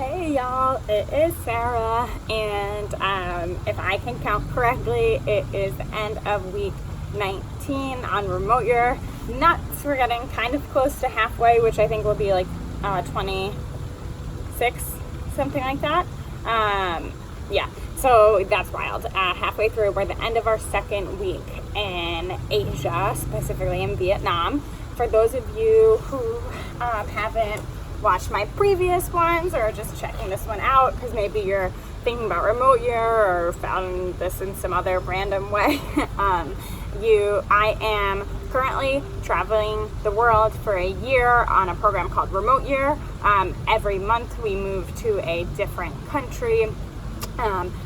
Hey y'all, it is Sarah, and if I can count correctly, it is the end of week 19 on remote year. Nuts, we're getting kind of close to halfway, which I think will be like 26, something like that. Yeah, so that's wild. Halfway through, we're at the end of our second week in Asia, specifically in Vietnam. For those of you who haven't watched my previous ones or just checking this one out because maybe you're thinking about remote year or found this in some other random way, I am currently traveling the world for a year on a program called Remote Year. Every month we move to a different country,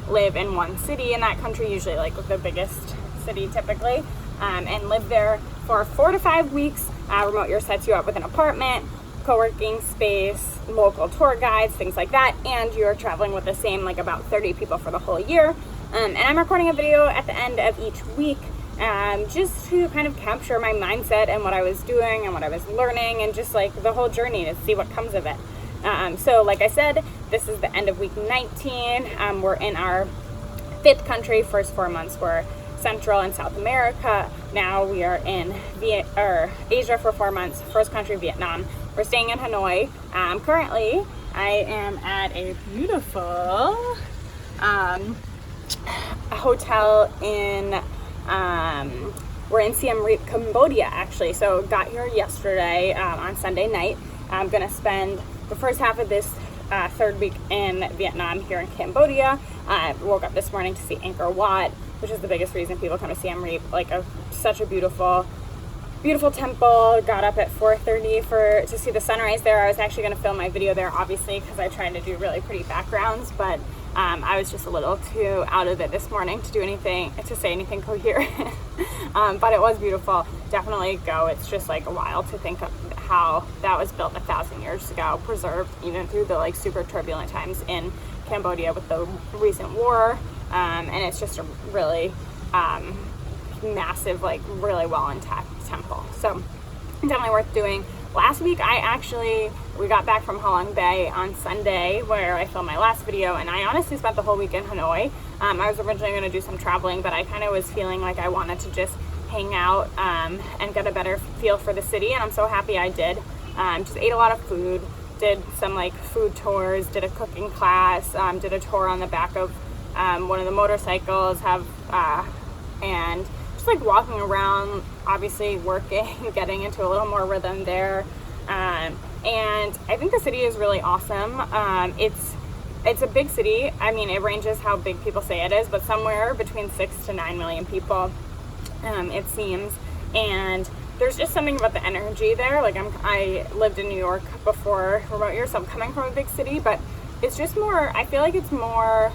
live in one city in that country, usually like the biggest city typically, and live there for 4 to 5 weeks. Remote Year sets you up with an apartment, co-working space, local tour guides, things like that, and you're traveling with the same like about 30 people for the whole year. And I'm recording a video at the end of each week just to kind of capture my mindset and what I was doing and what I was learning and just like the whole journey to see what comes of it. So like I said, this is the end of week 19. We're in our 5th country. First 4 months were Central and South America. Now we are in Asia for 4 months. First country, Vietnam. We're staying in Hanoi. Currently, I am at a beautiful hotel in, we're in Siem Reap, Cambodia actually. So got here yesterday on Sunday night. I'm gonna spend the first half of this 3rd week in Vietnam here in Cambodia. Woke up this morning to see Angkor Wat, which is the biggest reason people come to Siem Reap. Like such a beautiful temple. Got up at 4:30 to see the sunrise there. I was actually going to film my video there, obviously, because I tried to do really pretty backgrounds, but I was just a little too out of it this morning to say anything coherent. But it was beautiful. Definitely go. It's just like wild to think of how that was built 1,000 years ago, preserved even through the like super turbulent times in Cambodia with the recent war. And it's just a really massive, like really well intact temple. So definitely worth doing. Last week we got back from Halong Bay on Sunday where I filmed my last video, and I honestly spent the whole week in Hanoi. I was originally going to do some traveling, but I kind of was feeling like I wanted to just hang out and get a better feel for the city, and I'm so happy I did. Just ate a lot of food, did some like food tours, did a cooking class, did a tour on the back of one of the motorcycles, and just like walking around, obviously working, getting into a little more rhythm there. And I think the city is really awesome. It's a big city. I mean, it ranges how big people say it is, but somewhere between 6 to 9 million people, it seems. And there's just something about the energy there. Like I lived in New York before Remote Year, so I'm coming from a big city, but it's just more, I feel like it's more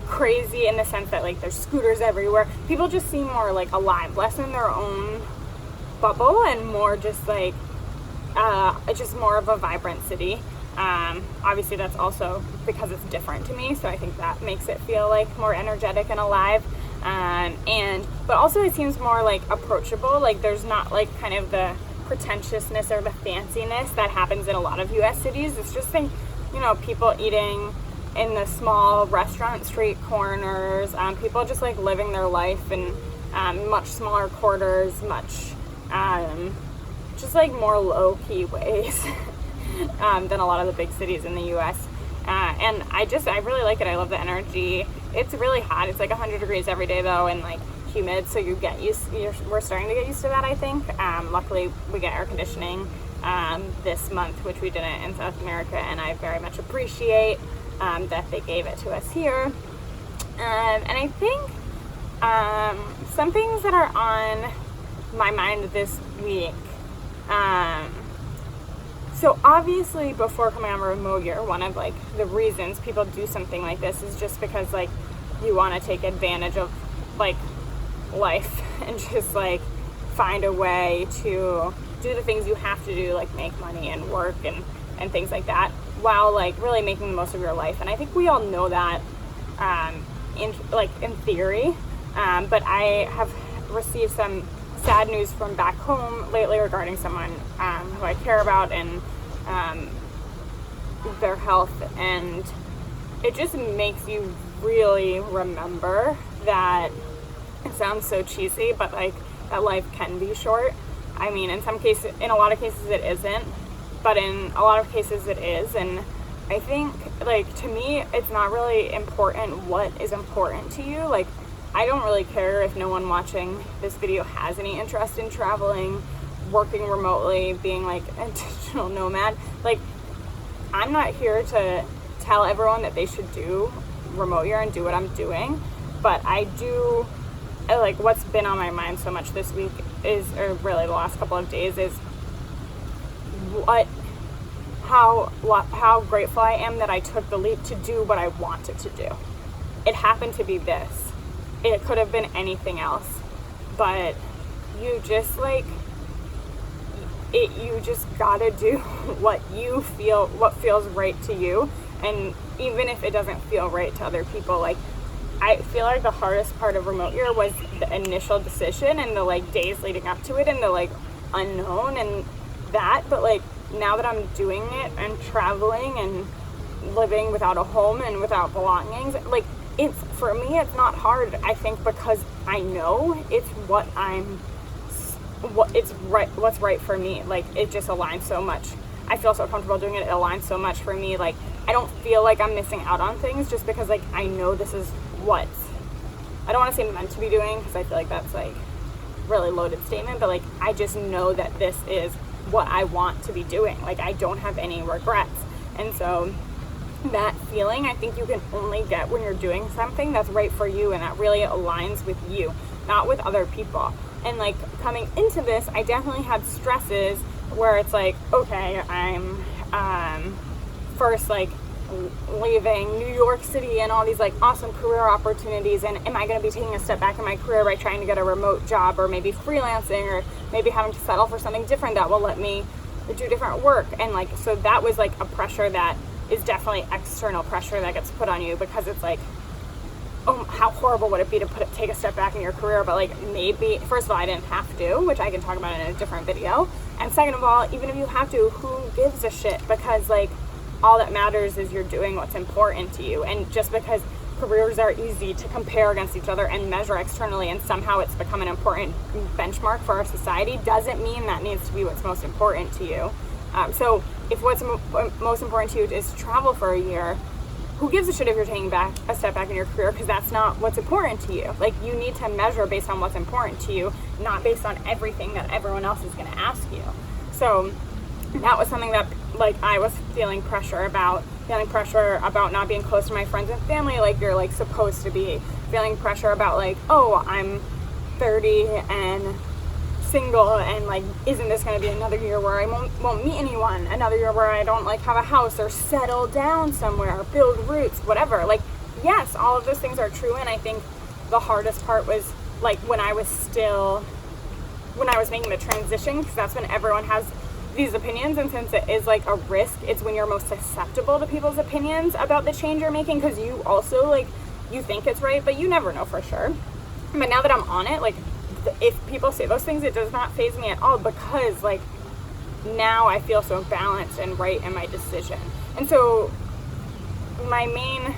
crazy in the sense that like there's scooters everywhere. People just seem more like alive, less in their own bubble and more just like just more of a vibrant city. Obviously that's also because it's different to me, so I think that makes it feel like more energetic and alive. But also it seems more like approachable. Like there's not like kind of the pretentiousness or the fanciness that happens in a lot of US cities. It's just like, you know, people eating in the small restaurant street corners, people just like living their life in much smaller quarters, much just like more low-key ways than a lot of the big cities in the US. And I really like it. I love the energy. It's really hot. It's like 100 degrees every day though, and like humid, so we're starting to get used to that, I think. Luckily we get air conditioning this month, which we didn't in South America, and I very much appreciate that they gave it to us here. And I think some things that are on my mind this week. So obviously before coming on Remote Year, one of like the reasons people do something like this is just because like you want to take advantage of like life and just like find a way to do the things you have to do, like make money and work and things like that, while like really making the most of your life. And I think we all know that in theory, but I have received some sad news from back home lately regarding someone who I care about, and their health, and it just makes you really remember that it sounds so cheesy, but like that life can be short. I mean, in a lot of cases it isn't, but in a lot of cases it is. And I think, like, to me, it's not really important what is important to you. Like, I don't really care if no one watching this video has any interest in traveling, working remotely, being like a digital nomad. Like, I'm not here to tell everyone that they should do remote year and do what I'm doing, but like, what's been on my mind so much this week is, or really the last couple of days, is how grateful I am that I took the leap to do what I wanted to do. It happened to be this. It could have been anything else, but you just gotta do what feels right to you. And even if it doesn't feel right to other people, like, I feel like the hardest part of remote year was the initial decision and the like days leading up to it and the like unknown and that. But like, now that I'm doing it and traveling and living without a home and without belongings, like, for me it's not hard, I think, because I know it's what's right for me. Like, it just aligns so much. I feel so comfortable doing it. It aligns so much for me. Like, I don't feel like I'm missing out on things just because, like, I know this is what I don't want to say meant to be doing, because I feel like that's like really loaded statement, but like, I just know that this is what I want to be doing. Like, I don't have any regrets. And so that feeling, I think you can only get when you're doing something that's right for you and that really aligns with you, not with other people. And like, coming into this, I definitely had stresses where it's like, okay, I'm first like leaving New York City and all these like awesome career opportunities, and am I going to be taking a step back in my career by trying to get a remote job, or maybe freelancing, or maybe having to settle for something different that will let me do different work. And like, so that was like a pressure that is definitely external pressure that gets put on you, because it's like, oh, how horrible would it be to take a step back in your career? But like, maybe, first of all, I didn't have to, which I can talk about in a different video. And second of all, even if you have to, who gives a shit? Because like, all that matters is you're doing what's important to you. And just because careers are easy to compare against each other and measure externally, and somehow it's become an important benchmark for our society, doesn't mean that needs to be what's most important to you. So if what's most important to you is travel for a year, who gives a shit if you're taking a step back in your career? Because that's not what's important to you. Like, you need to measure based on what's important to you, not based on everything that everyone else is going to ask you. So that was something that, like, I was feeling pressure about not being close to my friends and family like you're like supposed to be, feeling pressure about like, oh, I'm 30 and single, and like, isn't this going to be another year where I won't meet anyone, another year where I don't like have a house or settle down somewhere or build roots, whatever. Like, yes, all of those things are true. And I think the hardest part was like when I was making the transition, because that's when everyone has these opinions, and since it is like a risk, it's when you're most susceptible to people's opinions about the change you're making, because you also like, you think it's right, but you never know for sure. But now that I'm on it, like, if people say those things, it does not faze me at all, because like, now I feel so balanced and right in my decision. And so my main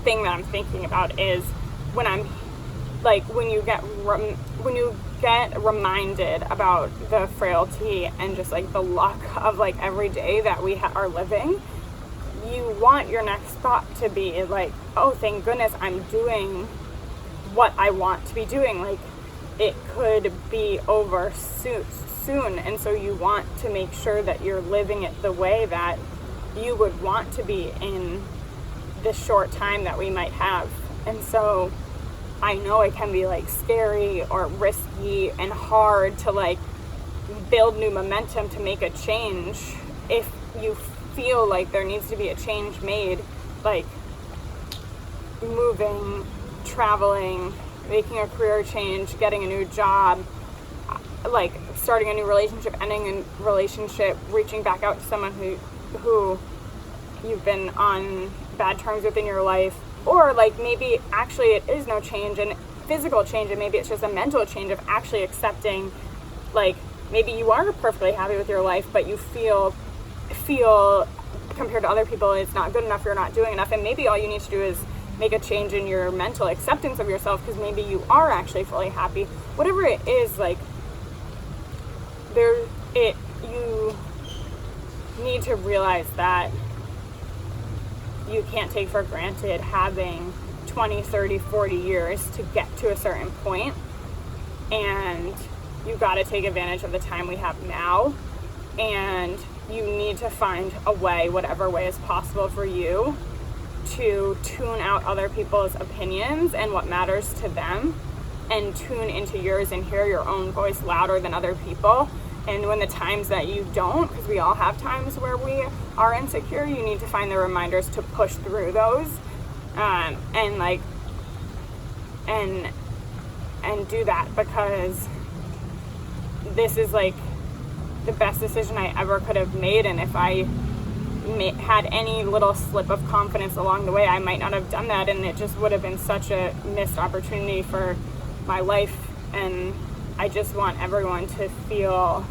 thing that I'm thinking about is when I'm like, when you get reminded about the frailty and just like the luck of like every day that we are living, you want your next thought to be like, oh, thank goodness I'm doing what I want to be doing. Like, it could be over soon, and so you want to make sure that you're living it the way that you would want to be in the short time that we might have. And so I know it can be like scary or risky and hard to like build new momentum to make a change. If you feel like there needs to be a change made, like moving, traveling, making a career change, getting a new job, like starting a new relationship, ending a relationship, reaching back out to someone who you've been on bad terms with in your life, or like maybe actually it is no change and physical change, and maybe it's just a mental change of actually accepting, like, maybe you are perfectly happy with your life, but you feel compared to other people, it's not good enough, you're not doing enough. And maybe all you need to do is make a change in your mental acceptance of yourself, because maybe you are actually fully happy. Whatever it is, like, you need to realize that you can't take for granted having 20, 30, 40 years to get to a certain point, and you got to take advantage of the time we have now, and you need to find a way, whatever way is possible for you, to tune out other people's opinions and what matters to them, and tune into yours and hear your own voice louder than other people. And when the times that you don't, because we all have times where we are insecure, you need to find the reminders to push through those, and do that, because this is like the best decision I ever could have made. And if I had any little slip of confidence along the way, I might not have done that, and it just would have been such a missed opportunity for my life. And I just want everyone to feel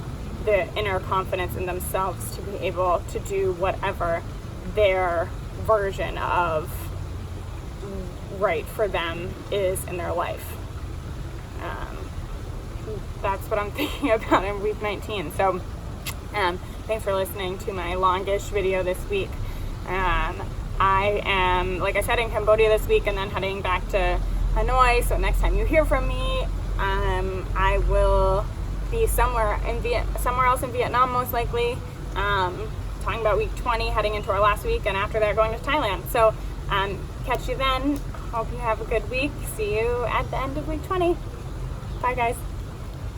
the inner confidence in themselves to be able to do whatever their version of right for them is in their life. That's what I'm thinking about in week 19. So thanks for listening to my longish video this week. I am, like I said, in Cambodia this week, and then heading back to Hanoi. So next time you hear from me, I will be somewhere else in Vietnam, most likely, talking about week 20, heading into our last week, and after that going to Thailand. So catch you then. Hope you have a good week. See you at the end of week 20. Bye, guys.